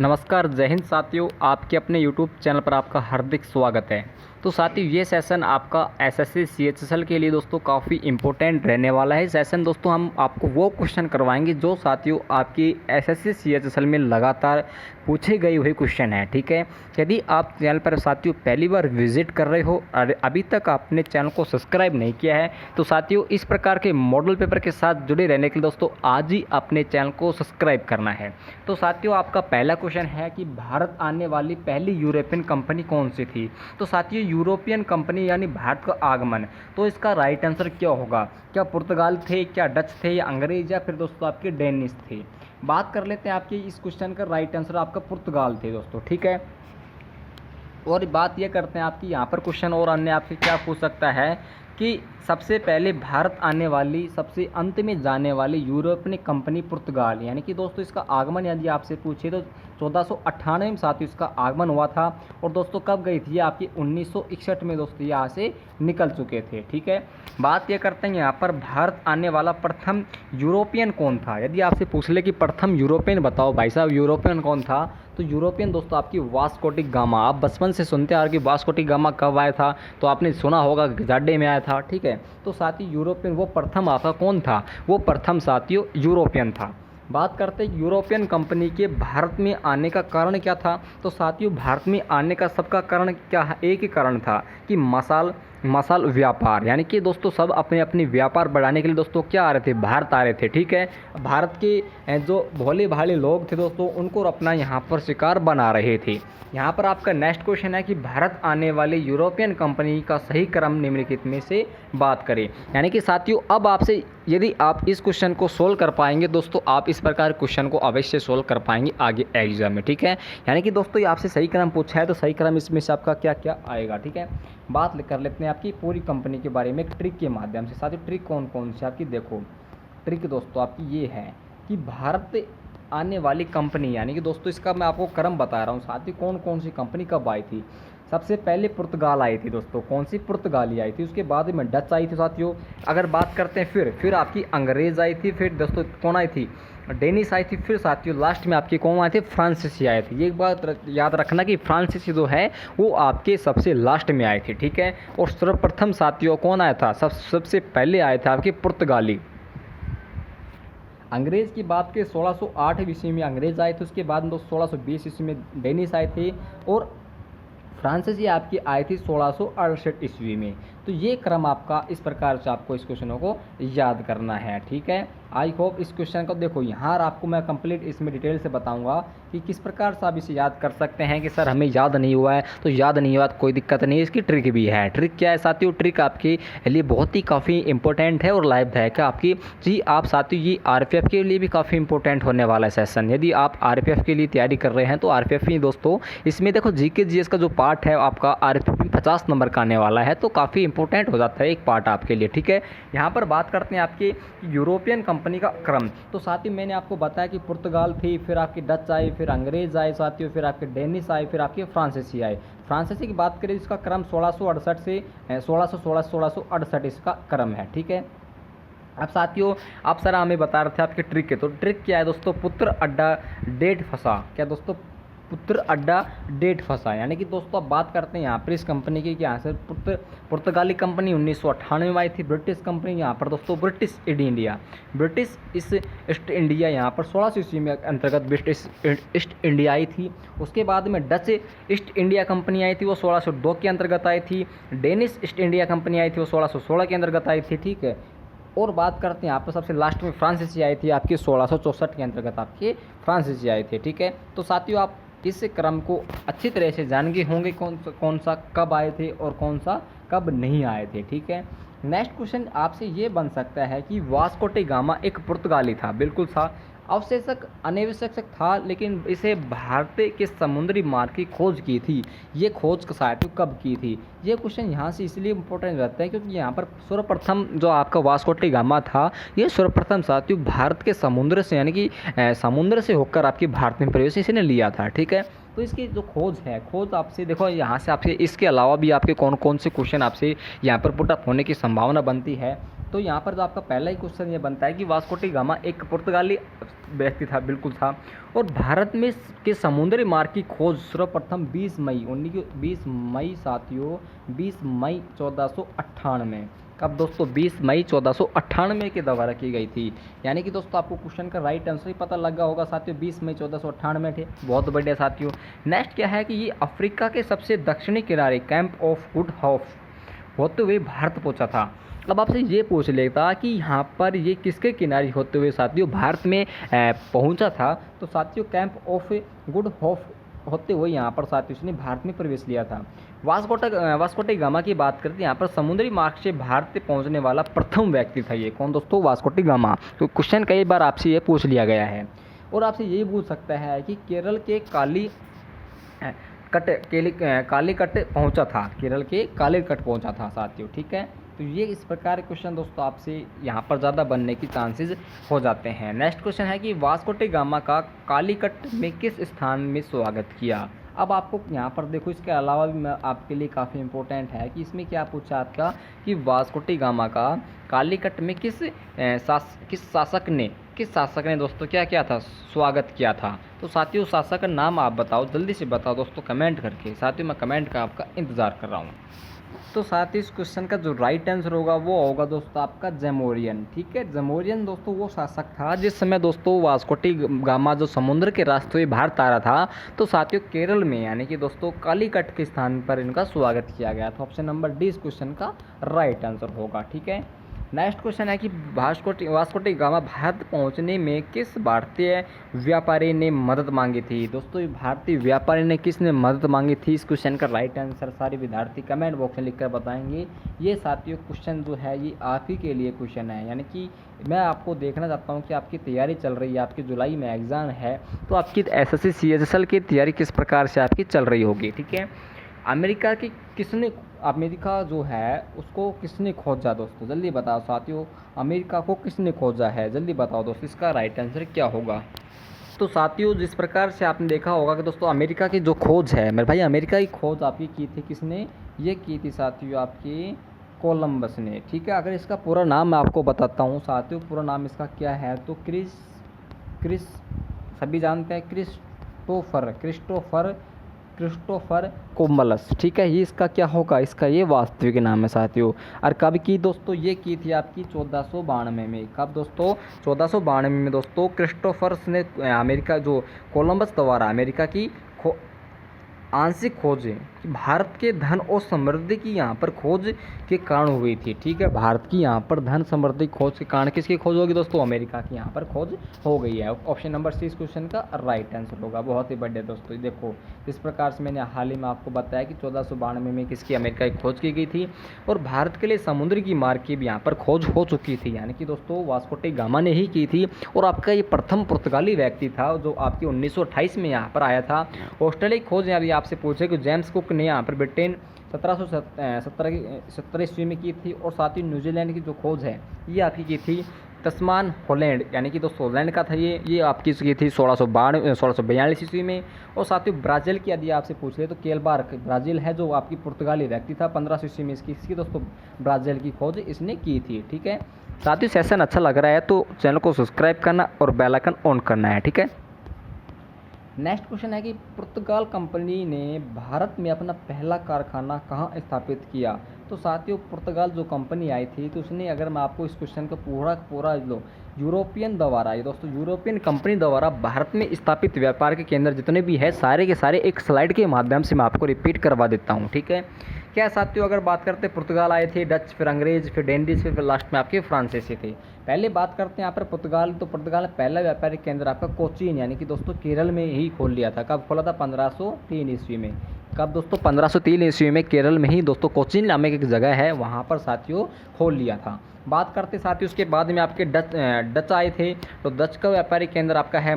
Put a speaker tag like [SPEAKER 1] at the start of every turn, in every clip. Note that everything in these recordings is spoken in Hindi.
[SPEAKER 1] नमस्कार, जय हिंद साथियों। आपके अपने यूट्यूब चैनल पर आपका हार्दिक स्वागत है। तो साथियों, ये सेशन आपका एसएससी सीएचएसएल के लिए दोस्तों काफ़ी इंपॉर्टेंट रहने वाला है। सेशन दोस्तों हम आपको वो क्वेश्चन करवाएंगे जो साथियों आपकी एसएससी सीएचएसएल में लगातार पूछे गए हुए क्वेश्चन है। ठीक है, यदि आप चैनल पर साथियों पहली बार विजिट कर रहे हो और अभी तक आपने चैनल को सब्सक्राइब नहीं किया है तो साथियों इस प्रकार के मॉडल पेपर के साथ जुड़े रहने के लिए दोस्तों आज ही अपने चैनल को सब्सक्राइब करना है। तो साथियों आपका पहला क्वेश्चन है कि भारत आने वाली पहली यूरोपियन कंपनी कौन सी थी। तो साथियों यूरोपियन कंपनी यानी भारत का आगमन, तो इसका राइट आंसर क्या होगा? क्या पुर्तगाल थे, क्या डच थे, या अंग्रेज, या फिर दोस्तों आपके डेनिश थे? बात कर लेते हैं आपके इस क्वेश्चन का राइट आंसर आपका पुर्तगाल थे दोस्तों। ठीक है, और बात ये करते हैं आपकी यहाँ पर क्वेश्चन और अन्य आपसे क्या पूछ सकता है कि सबसे पहले भारत आने वाली सबसे अंत में जाने वाली यूरोपियन कंपनी पुर्तगाल, यानी कि दोस्तों इसका आगमन यदि आपसे पूछे तो 1498 में साथियों इसका आगमन हुआ था। और दोस्तों कब गई थी? आपकी 1961 में दोस्तों यहाँ से निकल चुके थे। ठीक है, बात ये करते हैं यहाँ पर भारत आने वाला प्रथम यूरोपियन कौन था। यदि आपसे पूछ ले कि प्रथम यूरोपियन बताओ भाई साहब यूरोपियन कौन था, तो यूरोपियन दोस्तों आपकी वास्को डी गामा। आप बचपन से सुनते आ रहे कि वास्को डी गामा कब आया था, तो आपने सुना होगा गजाडे में आया था। ठीक है, तो साथी यूरोपियन वो प्रथम आपका कौन था? वो प्रथम साथियों यूरोपियन था। बात करते हैं यूरोपियन कंपनी के भारत में आने का कारण क्या था। तो साथियों भारत में आने का सबका कारण क्या है? एक ही कारण था कि मसाल व्यापार, यानी कि दोस्तों सब अपने अपने व्यापार बढ़ाने के लिए दोस्तों क्या आ रहे थे? भारत आ रहे थे। ठीक है, भारत के जो भोले भाले लोग थे दोस्तों उनको अपना यहाँ पर शिकार बना रहे थे। यहाँ पर आपका नेक्स्ट क्वेश्चन है कि भारत आने वाले यूरोपियन कंपनी का सही क्रम निम्नलिखित में से बात करें। यानी कि साथियों अब आपसे यदि आप इस क्वेश्चन को सोल्व कर पाएंगे दोस्तों, आप इस प्रकार क्वेश्चन को अवश्य सोल्व कर पाएंगे आगे एग्जाम में। ठीक है, यानी कि दोस्तों ये आपसे सही क्रम पूछा है तो सही क्रम इसमें से आपका क्या क्या आएगा। ठीक है, बात कर लेते हैं आपकी पूरी कंपनी के बारे में एक ट्रिक के माध्यम से। साथियों ट्रिक कौन कौन सी आपकी देखो, ट्रिक दोस्तों आपकी ये है कि भारत आने वाली कंपनी, यानी कि दोस्तों इसका मैं आपको क्रम बता रहा हूँ साथियों कौन कौन सी कंपनी कब आई थी। सबसे पहले पुर्तगाल आई थी दोस्तों, कौन सी? पुर्तगाली आई थी। उसके बाद में डच आई थी साथियों। अगर बात करते हैं फिर आपकी अंग्रेज़ आई थी। फिर दोस्तों कौन आई थी? डेनिस आई थी। फिर साथियों लास्ट में आपकी कौन आए थे? फ्रांसीसी आए थे। ये बात याद रखना कि फ्रांसीसी जो है वो आपके सबसे लास्ट में आए थे। ठीक है, और सर्वप्रथम साथियों कौन आया था? सबसे पहले आए थे आपके पुर्तगाली। अंग्रेज़ की बात के 1608 ईस्वी में अंग्रेज़ आए थे। उसके बाद 1620 ईस्वी में डेनिस आए थे और फ्रांसीसी आपकी आई थी 1668 ईस्वी में। तो ये क्रम आपका इस प्रकार से आपको इस क्वेश्चनों को याद करना है। ठीक है, आई होप इस क्वेश्चन को देखो यहाँ आपको मैं कंप्लीट इसमें डिटेल से बताऊंगा कि किस प्रकार से आप इसे याद कर सकते हैं। कि सर हमें याद नहीं हुआ है तो याद नहीं हुआ तो कोई दिक्कत नहीं है, इसकी ट्रिक भी है। ट्रिक क्या है साथियों? ट्रिक आपके लिए बहुत ही काफ़ी इंपॉर्टेंट है और लाभदायक है आपकी जी। आप साथियों ये आरपीएफ के लिए भी काफ़ी इंपॉर्टेंट होने वाला है सेशन। यदि आप आरपीएफ के लिए तैयारी कर रहे हैं तो आरपीएफ ही दोस्तों इसमें देखो जीके जीएस का जो पार्ट है आपका आरपीएफ में 50 नंबर का आने वाला है, तो काफ़ी इंपॉर्टेंट हो जाता है एक पार्ट आपके लिए। ठीक है, यहाँ पर बात करते हैं आपके यूरोपियन कंपनी का क्रम। तो साथियों मैंने आपको बताया कि पुर्तगाल थी, फिर आपकी डच आई, फिर अंग्रेज आए साथियों, फिर आपके डेनिश आए, फिर आपके फ्रांसीसी आए। फ्रांसीसी की बात करें इसका क्रम 1668 से 1668 इसका क्रम है। ठीक है, अब साथियों आप सर हमें बता रहे थे आपकी ट्रिक है, तो ट्रिक क्या है दोस्तों? पुत्र अड्डा डेट फंसा। क्या दोस्तों? पुत्र अड्डा डेट फंसा, यानी कि दोस्तों अब बात करते हैं यहाँ पर इस कंपनी की क्या है? पुर्तगाली कंपनी 1998 में आई थी। ब्रिटिश कंपनी यहाँ पर दोस्तों ब्रिटिश ईस्ट इंडिया यहाँ पर 1600 ईस्वी में अंतर्गत ब्रिटिश ईस्ट इंडिया आई थी। उसके बाद में डच ईस्ट इंडिया कंपनी आई थी, वो 1602 के अंतर्गत आई थी। डेनिश ईस्ट इंडिया कंपनी आई थी, वो 1616 के अंतर्गत आई थी। ठीक है, और बात करते हैं यहाँ पर सबसे लास्ट में फ्रांसीसी आई थी आपकी 1664 के अंतर्गत आपके फ्रांसीसी आए थे। ठीक है, तो साथियों आप इस क्रम को अच्छी तरह से जान गए होंगे कौन सा कब आए थे और कौन सा कब नहीं आए थे। ठीक है, नेक्स्ट क्वेश्चन आपसे ये बन सकता है कि वास्को डी गामा एक पुर्तगाली था। बिल्कुल था, अवशेषक अनावश्यक था, लेकिन इसे भारत के समुद्री मार्ग की खोज की थी। ये खोज साथियों कब की थी? ये क्वेश्चन यहाँ से इसलिए इम्पोर्टेंट रहता है क्योंकि यहाँ पर सर्वप्रथम जो आपका वास्को डी गामा था ये सर्वप्रथम साथियों भारत के समुद्र से, यानी कि समुद्र से होकर आपके भारत में प्रवेश इसने लिया था। ठीक है, तो इसकी जो खोज है, खोज आपसे देखो यहाँ से आपसे इसके अलावा भी आपके कौन कौन से क्वेश्चन आपसे यहाँ पर पुटअप होने की संभावना बनती है। तो यहाँ पर जो आपका पहला ही क्वेश्चन ये बनता है कि वास्को डी गामा एक पुर्तगाली व्यक्ति था, बिल्कुल था। और भारत में के समुद्री मार्ग की खोज सर्वप्रथम 20 मई साथियों 20 मई 1498 कब दोस्तों 20 मई 1498 के द्वारा की गई थी। यानी कि दोस्तों आपको क्वेश्चन का राइट आंसर ही पता लगा होगा साथियों, 20 मई 1498 थे। बहुत बढ़िया साथियों। नेक्स्ट क्या है कि ये अफ्रीका के सबसे दक्षिणी किनारे कैंप ऑफ गुड होप होते हुए भारत पहुंचा था। अब आपसे ये पूछ लेता कि यहाँ पर ये किसके किनारे होते हुए साथियों भारत में पहुंचा था, तो साथियों कैंप ऑफ गुड होप होते हुए यहाँ पर साथियों उसने भारत में प्रवेश लिया था। वास्को डी गामा की बात करते हैं, यहाँ पर समुद्री मार्ग से भारत पहुँचने वाला प्रथम व्यक्ति था। ये कौन दोस्तों? Vasco D gamma. तो क्वेश्चन कई बार आपसे ये पूछ लिया गया है। और आपसे ये पूछ सकता है कि केरल के कालीकट पहुंचा था, केरल के कालीकट पहुंचा था साथियों, ठीक है। तो ये इस प्रकार क्वेश्चन दोस्तों आपसे यहाँ पर ज़्यादा बनने की चांसेस हो जाते हैं। नेक्स्ट क्वेश्चन है कि वास्को डी गामा का कालीकट में किस स्थान में स्वागत किया। अब आपको यहाँ पर देखो, इसके अलावा भी मैं आपके लिए काफ़ी इंपॉर्टेंट है कि इसमें क्या पूछा आपका कि वास्को डी गामा का कालीकट में किस शासक ने दोस्तों क्या किया था, स्वागत किया था। तो साथियों शासक का नाम आप बताओ, जल्दी से बताओ दोस्तों कमेंट करके। साथियों मैं कमेंट का आपका इंतज़ार कर रहा हूँ। तो साथ ही इस क्वेश्चन का जो राइट आंसर होगा वो होगा दोस्तों आपका जमोरियन, ठीक है। जमोरियन दोस्तों वो शासक था जिस समय दोस्तों वास्को डी गामा जो समुद्र के रास्ते हुए भारत आ रहा था, तो साथियों केरल में यानी कि दोस्तों कालीकट के स्थान पर इनका स्वागत किया गया था। ऑप्शन नंबर डी इस क्वेश्चन का राइट आंसर होगा, ठीक है। नेक्स्ट क्वेश्चन है कि वास्को डी गामा भारत पहुंचने में किस भारतीय व्यापारी ने मदद मांगी थी। दोस्तों भारतीय व्यापारी ने किसने मदद मांगी थी, इस क्वेश्चन का राइट आंसर सारे विद्यार्थी कमेंट बॉक्स में लिखकर बताएंगे। ये साथियों क्वेश्चन जो है ये आप ही के लिए क्वेश्चन है, यानी कि मैं आपको देखना चाहता हूँ कि आपकी तैयारी चल रही है, आपकी जुलाई में एग्ज़ाम है, तो आपकी एसएससी सीएचएसएल की तैयारी किस प्रकार से आपकी चल रही होगी, ठीक है। अमेरिका जो है उसको किसने खोजा दोस्तों, जल्दी बताओ साथियों। अमेरिका को किसने खोजा है, जल्दी बताओ दोस्तों, इसका राइट आंसर क्या होगा। तो साथियों जिस प्रकार से आपने देखा होगा कि दोस्तों अमेरिका की जो खोज है मेरे भाई, अमेरिका की खोज आपकी की थी किसने, ये की थी साथियों आपकी कोलंबस ने, ठीक है। अगर इसका पूरा नाम मैं आपको बताता हूँ साथियों, पूरा नाम इसका क्या है, तो क्रिस सभी जानते हैं, क्रिस्टोफर कोलंबस, ठीक है। ये इसका क्या होगा, इसका ये वास्तविक नाम है साथियों। और कब की दोस्तों, ये की थी आपकी 1492 में। कब दोस्तों, 1492 में दोस्तों क्रिस्टोफर्स ने अमेरिका जो कोलंबस द्वारा अमेरिका की आंशिक खोज कि भारत के धन और समृद्धि की यहाँ पर खोज के कारण हुई थी, ठीक है। भारत की यहाँ पर धन समृद्धि खोज के कारण किसकी खोज होगी दोस्तों, अमेरिका की यहाँ पर खोज हो गई है। ऑप्शन नंबर सी इस क्वेश्चन का राइट आंसर होगा। बहुत ही बढ़िया दोस्तों, देखो इस प्रकार से मैंने हाल ही में आपको बताया कि 1492 में किसकी अमेरिका की खोज की गई थी और भारत के लिए समुद्र की मार्ग की भी यहाँ पर खोज हो चुकी थी, यानी कि दोस्तों वास्को डी गामा ने ही की थी। और आपका ये प्रथम पुर्तगाली व्यक्ति था जो आपकी 1928 में यहाँ पर आया था। ऑस्ट्रेलिया की खोज यदि आपसे पूछे कि जेम्स कुक ने यहाँ पर ब्रिटेन 1770 ईस्वी में की थी। और साथ ही न्यूजीलैंड की जो खोज है ये आपकी की थी तस्मान हॉलैंड, यानी कि दोस्तों हॉलैंड का था ये आपकी की थी 1642 ईस्वी में। और साथ ही ब्राज़ील की यदि आपसे पूछ ले तो केलबार्क ब्राज़ील है जो आपकी पुर्तगाली व्यक्ति था 1500 ईस्वी में इसकी दोस्तों ब्राज़ील की खोज इसने की थी, ठीक है। साथ ही सेशन अच्छा लग रहा है तो चैनल को सब्सक्राइब करना और बेल आइकन ऑन करना है, ठीक है। नेक्स्ट क्वेश्चन है कि पुर्तगाल कंपनी ने भारत में अपना पहला कारखाना कहाँ स्थापित किया। तो साथियों पुर्तगाल जो कंपनी आई थी तो उसने, अगर मैं आपको इस क्वेश्चन का पूरा लो यूरोपियन द्वारा, ये दोस्तों यूरोपियन कंपनी द्वारा भारत में स्थापित व्यापार के केंद्र जितने भी है सारे के सारे एक स्लाइड के माध्यम से मैं आपको रिपीट करवा देता हूँ, ठीक है। क्या साथियों, अगर बात करते हैं पुर्तगाल आए थे, डच, फिर अंग्रेज, फिर डेनिश, फिर लास्ट में आपके फ्रांसीसी थे। पहले बात करते हैं यहाँ पर पुर्तगाल, तो पुर्तगाल ने पहला व्यापारिक केंद्र आपका कोचीन यानी कि दोस्तों केरल में ही खोल लिया था। कब खोला था, 1503 ईस्वी में। कब दोस्तों, 1503 ईस्वी में केरल में ही दोस्तों कोचीन नामक एक जगह है वहाँ पर साथियों खोल लिया था। बात करते साथियों उसके बाद में आपके डच आए थे, तो डच का व्यापारिक केंद्र आपका है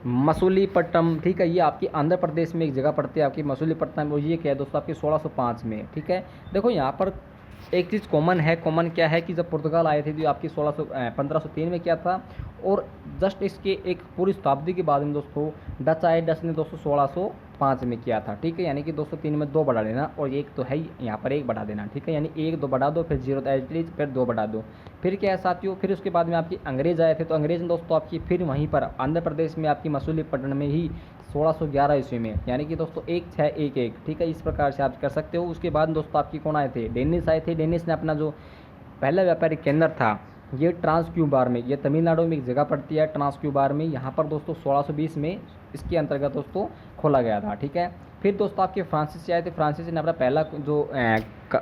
[SPEAKER 1] मसूलीपट्टनम, ठीक है। ये आपकी आंध्र प्रदेश में एक जगह पड़ती है आपकी मसूलीपट्टनम, और ये क्या है दोस्तों आपकी 1605 में, ठीक है। देखो यहाँ पर एक चीज़ कॉमन क्या है कि जब पुर्तगाल आए थे तो आपकी 1503 में क्या था, और जस्ट इसके एक पूरी शताब्दी के बाद में दोस्तों डच आए। डच ने दोस्तों 5 में किया था, ठीक है। यानी कि दोस्तों 3 में 2 बढ़ा लेना और एक तो है ही यहाँ पर 1 बढ़ा देना, ठीक है। यानी 1 2 बढ़ा दो, फिर 0 एज इट इज, फिर 2 बढ़ा दो। फिर क्या है साथियों, फिर उसके बाद में आपकी अंग्रेज़ आए थे, तो अंग्रेज़ ने दोस्तों आपकी फिर वहीं पर आंध्र प्रदेश में आपकी मसूलीपट्टनम में ही 1611 ईस्वी में, यानी कि दोस्तों 1611, ठीक है। इस प्रकार से आप कर सकते हो। उसके बाद दोस्तों आपकी कौन आए थे, डेनिस आए थे। डेनिस ने अपना जो पहला व्यापारिक केंद्र था ये ट्रांसक्यूबार में, ये तमिलनाडु में एक जगह पड़ती है ट्रांसक्यूबार में, यहाँ पर दोस्तों 1620 में इसके अंतर्गत दोस्तों खोला गया था, ठीक है। फिर दोस्तों आपके फ्रांसीसी आए थे। फ्रांसीसी ने अपना पहला जो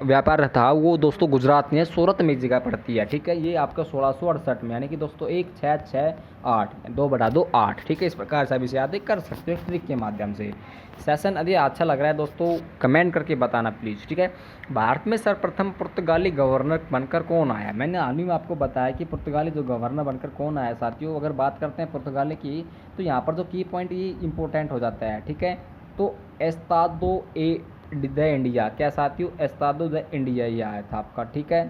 [SPEAKER 1] व्यापार था वो दोस्तों गुजरात में सूरत में एक जगह पड़ती है, ठीक है। ये आपका 1668 में, यानी कि दोस्तों 1 6 6 8 2 बढ़ा दो 8, ठीक है। इस प्रकार से आप इसे याद कर सकते हो ट्रिक के माध्यम से। सेशन यदि अच्छा लग रहा है दोस्तों कमेंट करके बताना प्लीज़, ठीक है। भारत में सर्वप्रथम पुर्तगाली गवर्नर बनकर कौन आया। मैंने हाल ही में आपको बताया कि पुर्तगाली जो गवर्नर बनकर कौन आया साथियों। अगर बात करते हैं पुर्तगाली की तो यहाँ पर जो की पॉइंट ये इंपॉर्टेंट हो जाता है, ठीक है। तो एस्तादो ए द इंडिया, क्या साथियों, एस्तादो द इंडिया ये आया था आपका, ठीक है।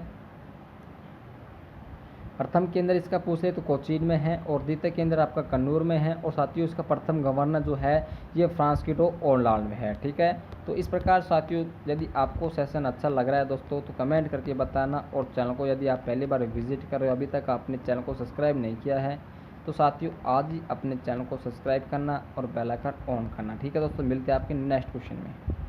[SPEAKER 1] प्रथम केंद्र इसका पूछे तो कोचीन में है और द्वितीय केंद्र आपका कन्नूर में है और साथियों इसका प्रथम गवर्नर जो है ये फ्रांसिस्को ओलांड में है, ठीक है। तो इस प्रकार साथियों यदि आपको सेशन अच्छा लग रहा है दोस्तों तो कमेंट करके बताना, और चैनल को यदि आप पहली बार विजिट कर रहे हो, अभी तक आपने चैनल को सब्सक्राइब नहीं किया है तो साथियों आज ही अपने चैनल को सब्सक्राइब करना और बेल आइकन ऑन करना, ठीक है दोस्तों। मिलते हैं आपके नेक्स्ट क्वेश्चन में।